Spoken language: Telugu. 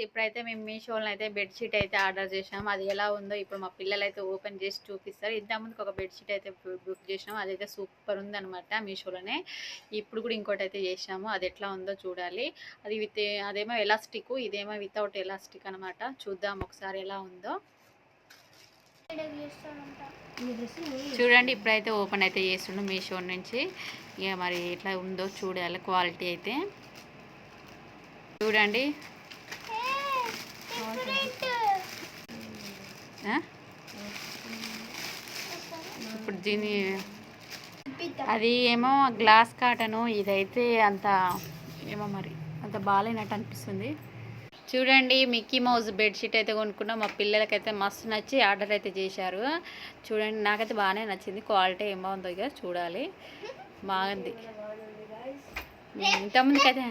ఇప్పుడైతే మేము మీషోలో అయితే బెడ్షీట్ అయితే ఆర్డర్ చేసాము. అది ఎలా ఉందో ఇప్పుడు మా పిల్లలు అయితే ఓపెన్ చేసి చూపిస్తారు. ఇంతకుముందుకు ఒక బెడ్షీట్ అయితే బుక్ చేసినాము. అదైతే సూపర్ ఉందనమాట మీషోలోనే. ఇప్పుడు కూడా ఇంకోటి అయితే చేసాము. అది ఎట్లా ఉందో చూడాలి. అది అదేమో ఎలాస్టిక్, ఇదేమో వితౌట్ ఎలాస్టిక్ అనమాట. చూద్దాం ఒకసారి ఎలా ఉందో. చూడండి ఇప్పుడైతే ఓపెన్ అయితే చేస్తుండు మీషో నుంచి. ఇక మరి ఎట్లా ఉందో చూడాలి క్వాలిటీ అయితే. చూడండి ఇప్పుడు దీని అది ఏమో గ్లాస్ కాటను, ఇదైతే అంత ఏమో మరి అంత బాగాలేనట్టు అనిపిస్తుంది. చూడండి మిక్కీ మౌజ్ బెడ్షీట్ అయితే కొనుక్కున్నాం. మా పిల్లలకైతే మస్తు నచ్చి ఆర్డర్ అయితే చేశారు. చూడండి నాకైతే బాగానే నచ్చింది. క్వాలిటీ ఏం బాగుందో ఇక చూడాలి. బాగుంది. ఇంతకుముందుకైతే